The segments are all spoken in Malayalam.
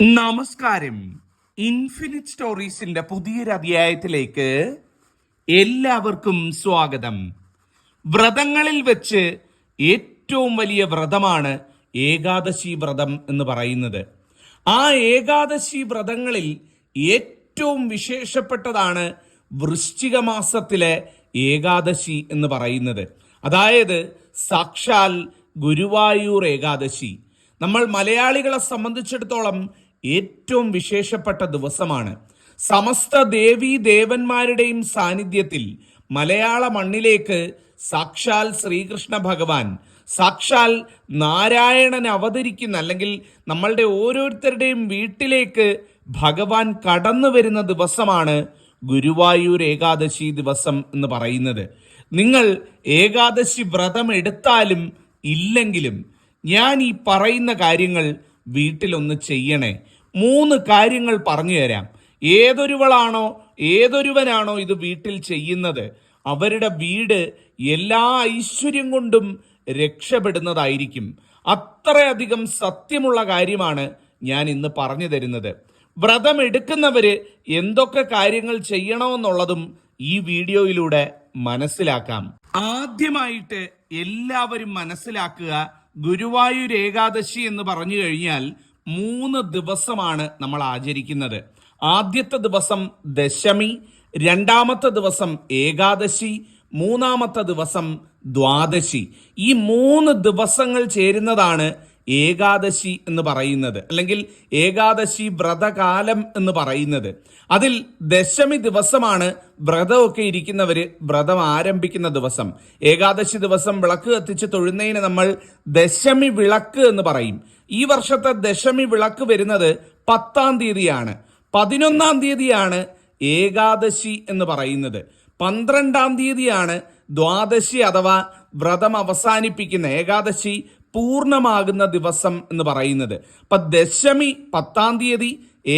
നമസ്കാരം. ഇൻഫിനിറ്റ് സ്റ്റോറീസിന്റെ പുതിയൊരു അധ്യായത്തിലേക്ക് എല്ലാവർക്കും സ്വാഗതം. വ്രതങ്ങളിൽ വെച്ച് ഏറ്റവും വലിയ വ്രതമാണ് ഏകാദശി വ്രതം എന്ന് പറയുന്നത്. ആ ഏകാദശി വ്രതങ്ങളിൽ ഏറ്റവും വിശേഷപ്പെട്ടതാണ് വൃശ്ചിക മാസത്തിലെ ഏകാദശി എന്ന് പറയുന്നത്. അതായത് സാക്ഷാൽ ഗുരുവായൂർ ഏകാദശി. നമ്മൾ മലയാളികളെ സംബന്ധിച്ചിടത്തോളം ഏറ്റവും വിശേഷപ്പെട്ട ദിവസമാണ്. സമസ്ത ദേവീ ദേവന്മാരുടെയും സാന്നിധ്യത്തിൽ മലയാള മണ്ണിലേക്ക് സാക്ഷാൽ ശ്രീകൃഷ്ണ ഭഗവാൻ, സാക്ഷാൽ നാരായണൻ അവതരിക്കുന്ന, അല്ലെങ്കിൽ നമ്മളുടെ ഓരോരുത്തരുടെയും വീട്ടിലേക്ക് ഭഗവാൻ കടന്നു വരുന്ന ദിവസമാണ് ഗുരുവായൂർ ഏകാദശി ദിവസം എന്ന് പറയുന്നത്. നിങ്ങൾ ഏകാദശി വ്രതം എടുത്താലും ഇല്ലെങ്കിലും ഞാൻ ഈ പറയുന്ന കാര്യങ്ങൾ വീട്ടിലൊന്ന് ചെയ്യണേ. 3 കാര്യങ്ങൾ പറഞ്ഞു തരാം. ഏതൊരുവനാണോ ഇത് വീട്ടിൽ ചെയ്യുന്നത്, അവരുടെ വീട് എല്ലാ ഐശ്വര്യം കൊണ്ടും രക്ഷപ്പെടുന്നതായിരിക്കും. അത്രയധികം സത്യമുള്ള കാര്യമാണ് ഞാൻ ഇന്ന് പറഞ്ഞു തരുന്നത്. വ്രതം എടുക്കുന്നവര് എന്തൊക്കെ കാര്യങ്ങൾ ചെയ്യണമെന്നുള്ളതും ഈ വീഡിയോയിലൂടെ മനസ്സിലാക്കാം. ആദ്യമായിട്ട് എല്ലാവരും മനസ്സിലാക്കുക, ഗുരുവായൂർ ഏകാദശി എന്ന് പറഞ്ഞു കഴിഞ്ഞാൽ 3 ദിവസമാണ് നമ്മൾ ആചരിക്കുന്നത്. ആദ്യത്തെ ദിവസം ദശമി, രണ്ടാമത്തെ ദിവസം ഏകാദശി, മൂന്നാമത്തെ ദിവസം ദ്വാദശി. ഈ 3 ദിവസങ്ങൾ ചേരുന്നതാണ് ഏകാദശി എന്ന് പറയുന്നത്, അല്ലെങ്കിൽ ഏകാദശി വ്രതകാലം എന്ന് പറയുന്നത്. അതിൽ ദശമി ദിവസമാണ് വ്രതമൊക്കെ ഇരിക്കുന്നവര് വ്രതം ആരംഭിക്കുന്ന ദിവസം. ഏകാദശി ദിവസം വിളക്ക് കത്തിച്ച് തൊഴുന്നതിന് നമ്മൾ ദശമി വിളക്ക് എന്ന് പറയും. ഈ വർഷത്തെ ദശമി വിളക്ക് വരുന്നത് 10-ാം തീയതിയാണ്. 11-ാം തീയതിയാണ് ഏകാദശി എന്ന് പറയുന്നത്. 12-ാം തീയതിയാണ് ദ്വാദശി അഥവാ വ്രതം അവസാനിപ്പിക്കുന്ന, ഏകാദശി പൂർണ്ണമാകുന്ന ദിവസം എന്ന് പറയുന്നത്. അപ്പൊ ദശമി 10-ാം തീയതി,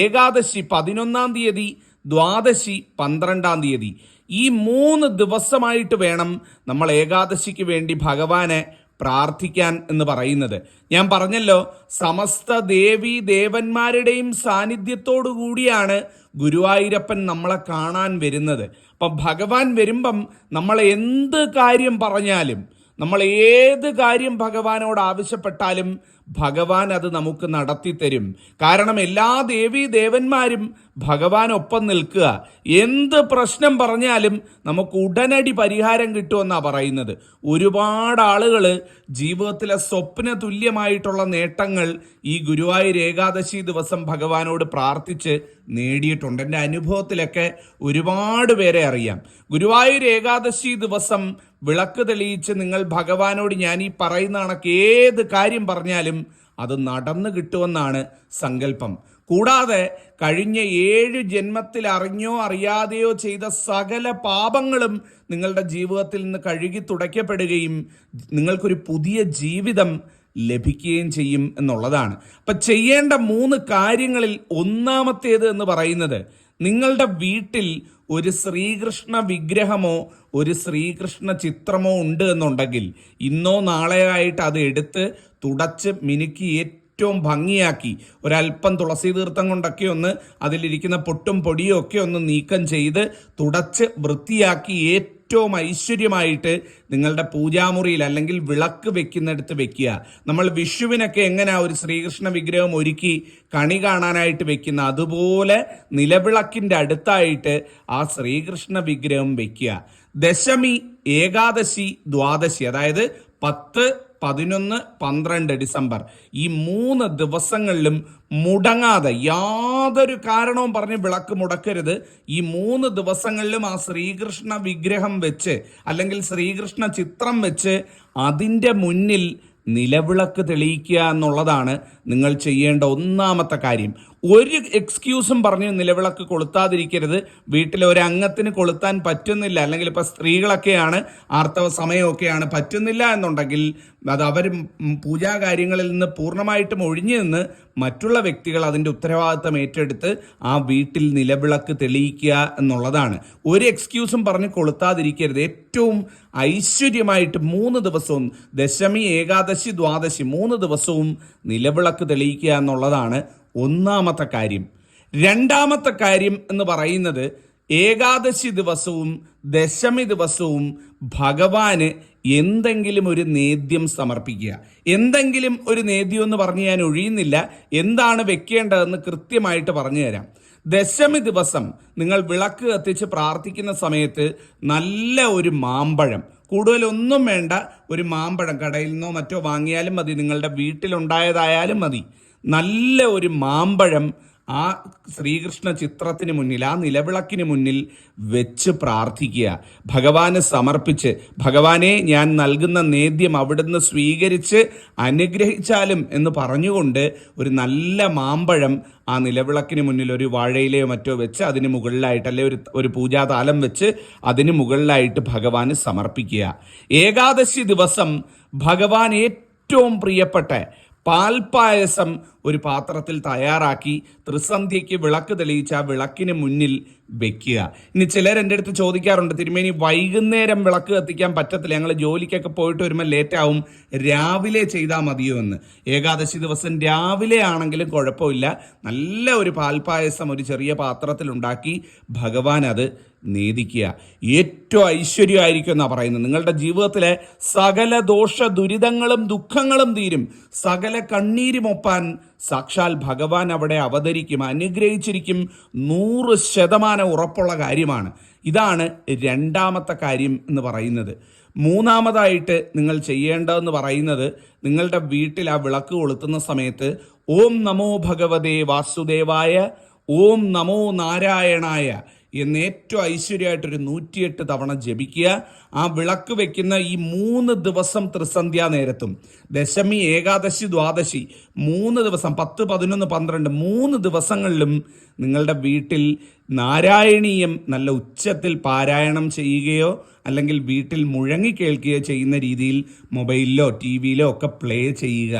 ഏകാദശി 11-ാം തീയതി, ദ്വാദശി 12-ാം തീയതി. ഈ 3 ദിവസമായിട്ട് വേണം നമ്മൾ ഏകാദശിക്ക് വേണ്ടി ഭഗവാനെ പ്രാർത്ഥിക്കാൻ എന്ന് പറയുന്നത്. ഞാൻ പറഞ്ഞല്ലോ, സമസ്ത ദേവീ ദേവന്മാരുടെയും സാന്നിധ്യത്തോടു കൂടിയാണ് ഗുരുവായൂരപ്പൻ നമ്മളെ കാണാൻ വരുന്നത്. അപ്പം ഭഗവാൻ വരുമ്പം നമ്മൾ എന്ത് കാര്യം പറഞ്ഞാലും, നമ്മൾ ഏത് കാര്യം ഭഗവാനോട് ആവശ്യപ്പെട്ടാലും ഭഗവാൻ അത് നമുക്ക് നടത്തിത്തരും. കാരണം എല്ലാ ദേവീ ദേവന്മാരും ഭഗവാനൊപ്പം നിൽക്കുക. എന്ത് പ്രശ്നം പറഞ്ഞാലും നമുക്ക് ഉടനടി പരിഹാരം കിട്ടുമെന്നാണ് പറയുന്നത്. ഒരുപാട് ആളുകൾ ജീവിതത്തിലെ സ്വപ്ന തുല്യമായിട്ടുള്ള നേട്ടങ്ങൾ ഈ ഗുരുവായൂർ ഏകാദശി ദിവസം ഭഗവാനോട് പ്രാർത്ഥിച്ച് നേടിയിട്ടുണ്ട്. എൻ്റെ അനുഭവത്തിലൊക്കെ ഒരുപാട് പേരെ അറിയാം. ഗുരുവായൂർ ഏകാദശി ദിവസം വിളക്ക് തെളിയിച്ച് നിങ്ങൾ ഭഗവാനോട് ഞാൻ ഈ പറയുന്ന കണക്ക് ഏത് കാര്യം പറഞ്ഞാലും അത് നടന്നു കിട്ടുമെന്നാണ് സങ്കല്പം. കൂടാതെ കഴിഞ്ഞ 7 ജന്മത്തിൽ അറിഞ്ഞോ അറിയാതെയോ ചെയ്ത സകല പാപങ്ങളും നിങ്ങളുടെ ജീവിതത്തിൽ നിന്ന് കഴുകി തുടയ്ക്കപ്പെടുകയും നിങ്ങൾക്കൊരു പുതിയ ജീവിതം ലഭിക്കുകയും ചെയ്യും എന്നുള്ളതാണ്. അപ്പം ചെയ്യേണ്ട 3 കാര്യങ്ങളിൽ ഒന്നാമത്തേത് എന്ന് പറയുന്നത്, നിങ്ങളുടെ വീട്ടിൽ ഒരു ശ്രീകൃഷ്ണ വിഗ്രഹമോ ഒരു ശ്രീകൃഷ്ണ ചിത്രമോ ഉണ്ട് എന്നുണ്ടെങ്കിൽ ഇന്നോ നാളെയോ ആയിട്ട് അത് എടുത്ത് തുടച്ച് മിനുക്കി ഏറ്റവും ഭംഗിയാക്കി ഒരല്പം തുളസി തീർത്ഥം കൊണ്ടൊക്കെ ഒന്ന് അതിലിരിക്കുന്ന പൊട്ടും പൊടിയും ഒക്കെ ഒന്ന് നീക്കം ചെയ്ത് തുടച്ച് വൃത്തിയാക്കി ഏറ്റവും ഐശ്വര്യമായിട്ട് നിങ്ങളുടെ പൂജാമുറിയിൽ അല്ലെങ്കിൽ വിളക്ക് വെക്കുന്നിടത്ത് വെക്കുക. നമ്മൾ വിഷുവിനൊക്കെ എങ്ങനെയാ ഒരു ശ്രീകൃഷ്ണ വിഗ്രഹം ഒരുക്കി കണി കാണാനായിട്ട് വെക്കുന്ന, അതുപോലെ നിലവിളക്കിൻ്റെ അടുത്തായിട്ട് ആ ശ്രീകൃഷ്ണ വിഗ്രഹം വെക്കുക. ദശമി, ഏകാദശി, ദ്വാദശി, അതായത് 10, 11, 12 ഡിസംബർ, ഈ 3 ദിവസങ്ങളിലും മുടങ്ങാതെ, യാതൊരു കാരണവും പറഞ്ഞ് വിളക്ക് മുടക്കരുത്. ഈ 3 ദിവസങ്ങളിലും ആ ശ്രീകൃഷ്ണ വിഗ്രഹം വെച്ച് അല്ലെങ്കിൽ ശ്രീകൃഷ്ണ ചിത്രം വെച്ച് അതിൻ്റെ മുന്നിൽ നിലവിളക്ക് തെളിയിക്കുക എന്നുള്ളതാണ് നിങ്ങൾ ചെയ്യേണ്ട ഒന്നാമത്തെ കാര്യം. ഒരു എക്സ്ക്യൂസും പറഞ്ഞ് നിലവിളക്ക് കൊളുത്താതിരിക്കരുത്. വീട്ടിലെ ഒരു അംഗത്തിന് കൊളുത്താൻ പറ്റുന്നില്ല, അല്ലെങ്കിൽ ഇപ്പം സ്ത്രീകളൊക്കെയാണ്, ആർത്തവ സമയമൊക്കെയാണ്, പറ്റുന്നില്ല എന്നുണ്ടെങ്കിൽ അത് അവർ പൂജാകാര്യങ്ങളിൽ നിന്ന് പൂർണ്ണമായിട്ടും ഒഴിഞ്ഞു നിന്ന് മറ്റുള്ള വ്യക്തികൾ അതിൻ്റെ ഉത്തരവാദിത്തം ഏറ്റെടുത്ത് ആ വീട്ടിൽ നിലവിളക്ക് തെളിയിക്കുക എന്നുള്ളതാണ്. ഒരു എക്സ്ക്യൂസും പറഞ്ഞ് കൊളുത്താതിരിക്കരുത്. ഏറ്റവും ഐശ്വര്യമായിട്ട് 3 ദിവസവും, ദശമി, ഏകാദശി, ദ്വാദശി, 3 ദിവസവും നിലവിളക്ക് തെളിയിക്കുക എന്നുള്ളതാണ് ഒന്നാമത്തെ കാര്യം. രണ്ടാമത്തെ കാര്യം എന്ന് പറയുന്നത് ഏകാദശി ദിവസവും ദശമി ദിവസവും ഭഗവാന് എന്തെങ്കിലും ഒരു നേദ്യം സമർപ്പിക്കുക. എന്തെങ്കിലും ഒരു നേദ്യം എന്ന് പറഞ്ഞ് ഞാൻ ഒഴിയുന്നില്ല, എന്താണ് വെക്കേണ്ടതെന്ന് കൃത്യമായിട്ട് പറഞ്ഞു തരാം. ദശമി ദിവസം നിങ്ങൾ വിളക്ക് കത്തിച്ച് പ്രാർത്ഥിക്കുന്ന സമയത്ത് നല്ല ഒരു മാമ്പഴം, കൂടുതലൊന്നും വേണ്ട, ഒരു മാമ്പഴം കടയിൽ നിന്നോ മറ്റോ വാങ്ങിയാലും മതി, നിങ്ങളുടെ വീട്ടിലുണ്ടായതായാലും മതി, നല്ല ഒരു മാമ്പഴം ആ ശ്രീകൃഷ്ണ ചിത്രത്തിന് മുന്നിൽ, ആ നിലവിളക്കിന് മുന്നിൽ വെച്ച് പ്രാർത്ഥിക്കുക. ഭഗവാന് സമർപ്പിച്ച്, ഭഗവാനെ ഞാൻ നൽകുന്ന നേദ്യം അവിടുന്ന് സ്വീകരിച്ച് അനുഗ്രഹിച്ചാലും എന്ന് പറഞ്ഞുകൊണ്ട് ഒരു നല്ല മാമ്പഴം ആ നിലവിളക്കിന് മുന്നിൽ ഒരു വാഴയിലയോ മറ്റോ വെച്ച് അതിന് മുകളിലായിട്ട്, അല്ലെ ഒരു പൂജാതാലം വെച്ച് അതിന് മുകളിലായിട്ട് ഭഗവാന് സമർപ്പിക്കുക. ഏകാദശി ദിവസം ഭഗവാൻ ഏറ്റവും പ്രിയപ്പെട്ട പാൽപ്പായസം ഒരു പാത്രത്തിൽ തയ്യാറാക്കി ത്രിസന്ധ്യയ്ക്ക് വിളക്ക് തെളിയിച്ച് ആ വിളക്കിന് മുന്നിൽ വെക്കുക. ഇനി ചിലർ എൻ്റെ അടുത്ത് ചോദിക്കാറുണ്ട്, തിരുമേനി വൈകുന്നേരം വിളക്ക് കത്തിക്കാൻ പറ്റത്തില്ല, ഞങ്ങൾ ജോലിക്കൊക്കെ പോയിട്ട് വരുമ്പോൾ ലേറ്റാവും, രാവിലെ ചെയ്താൽ മതിയോ എന്ന്. ഏകാദശി ദിവസം രാവിലെ ആണെങ്കിലും കുഴപ്പമില്ല, നല്ല ഒരു പാൽപ്പായസം ഒരു ചെറിയ പാത്രത്തിൽ ഉണ്ടാക്കി ഭഗവാൻ അത് നേദിക്കുക. ഏറ്റവും ഐശ്വര്യമായിരിക്കും എന്നാണ് പറയുന്നത്. നിങ്ങളുടെ ജീവിതത്തിലെ സകല ദോഷ ദുരിതങ്ങളും ദുഃഖങ്ങളും തീരും, സകല കണ്ണീരും ഒപ്പാൻ സാക്ഷാൽ ഭഗവാൻ അവിടെ അവതരിക്കും, അനുഗ്രഹിച്ചിരിക്കും. 100% ഉറപ്പുള്ള കാര്യമാണ്. ഇതാണ് രണ്ടാമത്തെ കാര്യം എന്ന് പറയുന്നത്. മൂന്നാമതായിട്ട് നിങ്ങൾ ചെയ്യേണ്ടതെന്ന് പറയുന്നത്, നിങ്ങളുടെ വീട്ടിൽ ആ വിളക്ക് കൊളുത്തുന്ന സമയത്ത് ഓം നമോ ഭഗവതേ വാസുദേവായ, ഓം നമോ നാരായണായ എന്ന് ഏറ്റവും ഐശ്വര്യമായിട്ടൊരു 108 തവണ ജപിക്കുക. ആ വിളക്ക് വെക്കുന്ന ഈ 3 ദിവസം ത്രിസന്ധ്യാ നേരത്തും, ദശമി, ഏകാദശി, ദ്വാദശി, 3 ദിവസം, 10, 11, 12, 3 ദിവസങ്ങളിലും നിങ്ങളുടെ വീട്ടിൽ നാരായണീയം നല്ല ഉച്ചത്തിൽ പാരായണം ചെയ്യുകയോ അല്ലെങ്കിൽ വീട്ടിൽ മുഴങ്ങി കേൾക്കുകയോ ചെയ്യുന്ന രീതിയിൽ മൊബൈലിലോ ടി വിയിലോ ഒക്കെ പ്ലേ ചെയ്യുക.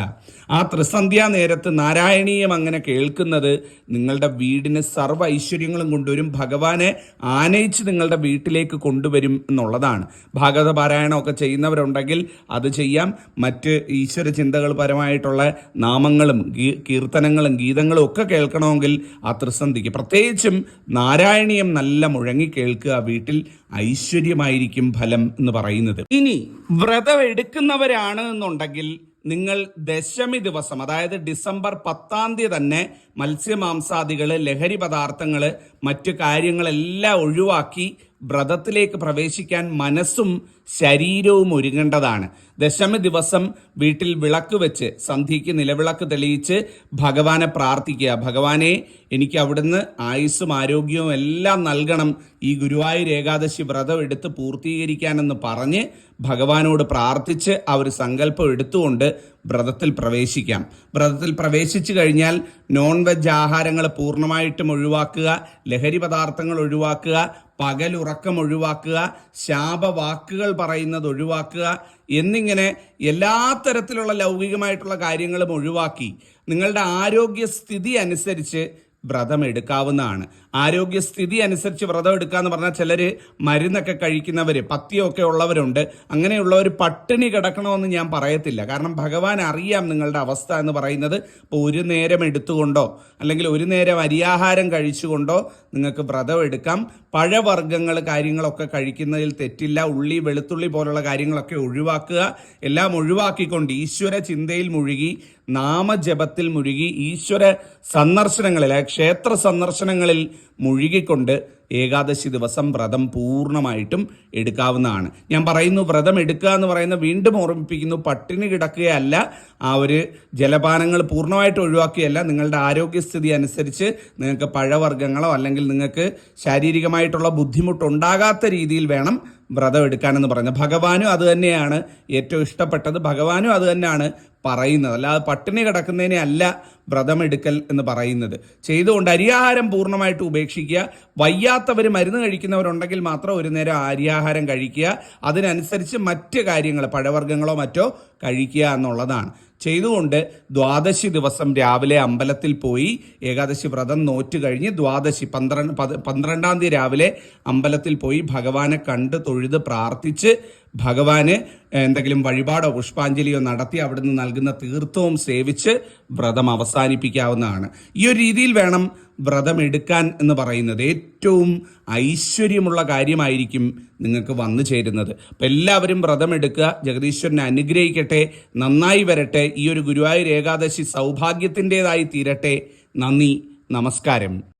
ആ ത്രിസന്ധ്യാ നേരത്ത് നാരായണീയം അങ്ങനെ കേൾക്കുന്നത് നിങ്ങളുടെ വീടിന് സർവ്വ ഐശ്വര്യങ്ങളും കൊണ്ടുവരും, ഭഗവാനെ ആനയിച്ച് നിങ്ങളുടെ വീട്ടിലേക്ക് കൊണ്ടുവരും എന്നുള്ളതാണ്. ഭാഗവത പാരായണമൊക്കെ ചെയ്യുന്നവരുണ്ടെങ്കിൽ അത് ചെയ്യാം. മറ്റ് ഈശ്വര ചിന്തകൾ പരമായിട്ടുള്ള നാമങ്ങളും കീർത്തനങ്ങളും ഗീതങ്ങളും ഒക്കെ കേൾക്കണമെങ്കിൽ ആ ത്രിസന്ധിക്ക് പ്രത്യേകിച്ചും നാരായണീയം നല്ല മുഴങ്ങി കേൾക്കുക. വീട്ടിൽ ഐശ്വര്യമായിരിക്കും ഫലം എന്ന് പറയുന്നത്. ഇനി വ്രതം എടുക്കുന്നവരാണ് എന്നുണ്ടെങ്കിൽ നിങ്ങൾ ദശമി ദിവസം, അതായത് ഡിസംബർ 10 തന്നെ മത്സ്യമാംസാദികള്, ലഹരി പദാർത്ഥങ്ങള്, മറ്റു കാര്യങ്ങളെല്ലാം ഒഴിവാക്കി വ്രതത്തിലേക്ക് പ്രവേശിക്കാൻ മനസ്സും ശരീരവും ഒരുങ്ങേണ്ടതാണ്. ദശമി ദിവസം വീട്ടിൽ വിളക്ക് വെച്ച് സന്ധ്യയ്ക്ക് നിലവിളക്ക് തെളിയിച്ച് ഭഗവാനെ പ്രാർത്ഥിക്കുക. ഭഗവാനെ, എനിക്ക് അവിടുന്ന് ആയുസ്സും ആരോഗ്യവും എല്ലാം നൽകണം, ഈ ഗുരുവായൂർ ഏകാദശി വ്രതം എടുത്ത് പൂർത്തീകരിക്കാനെന്ന് പറഞ്ഞ് ഭഗവാനോട് പ്രാർത്ഥിച്ച് ആ ഒരു സങ്കല്പം എടുത്തുകൊണ്ട് വ്രതത്തിൽ പ്രവേശിക്കാം. വ്രതത്തിൽ പ്രവേശിച്ചു കഴിഞ്ഞാൽ നോൺ വെജ് ആഹാരങ്ങൾ പൂർണ്ണമായിട്ടും ഒഴിവാക്കുക, ലഹരി പദാർത്ഥങ്ങൾ ഒഴിവാക്കുക, പകലുറക്കം ഒഴിവാക്കുക, ശാപവാക്കുകൾ പറയുന്നത് ഒഴിവാക്കുക എന്നിങ്ങനെ എല്ലാ തരത്തിലുള്ള ലൗകികമായിട്ടുള്ള കാര്യങ്ങളും ഒഴിവാക്കി നിങ്ങളുടെ ആരോഗ്യസ്ഥിതി അനുസരിച്ച് വ്രതം എടുക്കാവുന്നതാണ്. ആരോഗ്യസ്ഥിതി അനുസരിച്ച് വ്രതം എടുക്കുക എന്ന് പറഞ്ഞാൽ ചിലർ മരുന്നൊക്കെ കഴിക്കുന്നവർ, പഥ്യമൊക്കെ ഉള്ളവരുണ്ട്. അങ്ങനെയുള്ളവർ പട്ടിണി കിടക്കണമെന്ന് ഞാൻ പറയത്തില്ല. കാരണം ഭഗവാൻ അറിയാം നിങ്ങളുടെ അവസ്ഥ എന്ന് പറയുന്നത്. ഇപ്പോൾ ഒരു നേരം എടുത്തുകൊണ്ടോ അല്ലെങ്കിൽ ഒരു നേരം അരിയാഹാരം കഴിച്ചുകൊണ്ടോ നിങ്ങൾക്ക് വ്രതം എടുക്കാം. പഴവർഗ്ഗങ്ങൾ കാര്യങ്ങളൊക്കെ കഴിക്കുന്നതിൽ തെറ്റില്ല. ഉള്ളി, വെളുത്തുള്ളി പോലുള്ള കാര്യങ്ങളൊക്കെ ഒഴിവാക്കുക. എല്ലാം ഒഴിവാക്കിക്കൊണ്ട് ഈശ്വര ചിന്തയിൽ മുഴുകി, നാമജപത്തിൽ മുഴുകി, ഈശ്വര സന്ദർശനങ്ങളിൽ, ക്ഷേത്ര സന്ദർശനങ്ങളിൽ മുഴുകിക്കൊണ്ട് ഏകാദശി ദിവസം വ്രതം പൂർണ്ണമായിട്ടും എടുക്കാവുന്നതാണ്. ഞാൻ പറയുന്നു, വ്രതം എടുക്കുക എന്ന് പറയുന്ന, വീണ്ടും ഓർമ്മിപ്പിക്കുന്നു, പട്ടിണി കിടക്കുകയല്ല, ആ ഒരു ജലപാനങ്ങൾ പൂർണ്ണമായിട്ട് ഒഴിവാക്കുകയല്ല. നിങ്ങളുടെ ആരോഗ്യസ്ഥിതി അനുസരിച്ച് നിങ്ങൾക്ക് പഴവർഗ്ഗങ്ങളോ അല്ലെങ്കിൽ നിങ്ങൾക്ക് ശാരീരികമായിട്ടുള്ള ബുദ്ധിമുട്ടുണ്ടാകാത്ത രീതിയിൽ വേണം വ്രതം എടുക്കാനെന്ന് പറയുന്നത്. ഭഗവാനും അത് തന്നെയാണ് ഏറ്റവും ഇഷ്ടപ്പെട്ടത്, ഭഗവാനും അത് തന്നെയാണ് പറയുന്നത്. അല്ലാതെ പട്ടിണി കിടക്കുന്നതിനെ അല്ല വ്രതമെടുക്കൽ എന്ന് പറയുന്നത്. ചെയ്തുകൊണ്ട് അരിയാഹാരം പൂർണ്ണമായിട്ട് ഉപേക്ഷിക്കുക. വയ്യാത്തവർ, മരുന്ന് കഴിക്കുന്നവരുണ്ടെങ്കിൽ മാത്രം ഒരു നേരം അരിയാഹാരം കഴിക്കുക. അതിനനുസരിച്ച് മറ്റ് കാര്യങ്ങൾ, പഴവർഗ്ഗങ്ങളോ മറ്റോ കഴിക്കുക എന്നുള്ളതാണ്. ചെയ്തുകൊണ്ട് ദ്വാദശി ദിവസം രാവിലെ അമ്പലത്തിൽ പോയി ഏകാദശി വ്രതം നോറ്റ് കഴിഞ്ഞ് ദ്വാദശി 12-ാം തീയതി രാവിലെ അമ്പലത്തിൽ പോയി ഭഗവാനെ കണ്ട് തൊഴുത് പ്രാർത്ഥിച്ച് ഭഗവാന് എന്തെങ്കിലും വഴിപാടോ പുഷ്പാഞ്ജലിയോ നടത്തി അവിടുന്ന് നൽകുന്ന തീർത്ഥവും സേവിച്ച് വ്രതം അവസാനിപ്പിക്കാവുന്നതാണ്. ഈ ഒരു രീതിയിൽ വേണം വ്രതം എടുക്കാൻ എന്ന് പറയുന്നത്. ഏറ്റവും ഐശ്വര്യമുള്ള കാര്യമായിരിക്കും നിങ്ങൾക്ക് വന്നു ചേരുന്നത്. അപ്പം എല്ലാവരും വ്രതം എടുക്കുക. ജഗദീശ്വരനെ അനുഗ്രഹിക്കട്ടെ, നന്നായി വരട്ടെ. ഈ ഒരു ഗുരുവായൂർ ഏകാദശി സൗഭാഗ്യത്തിൻ്റെതായി തീരട്ടെ. നന്ദി, നമസ്കാരം.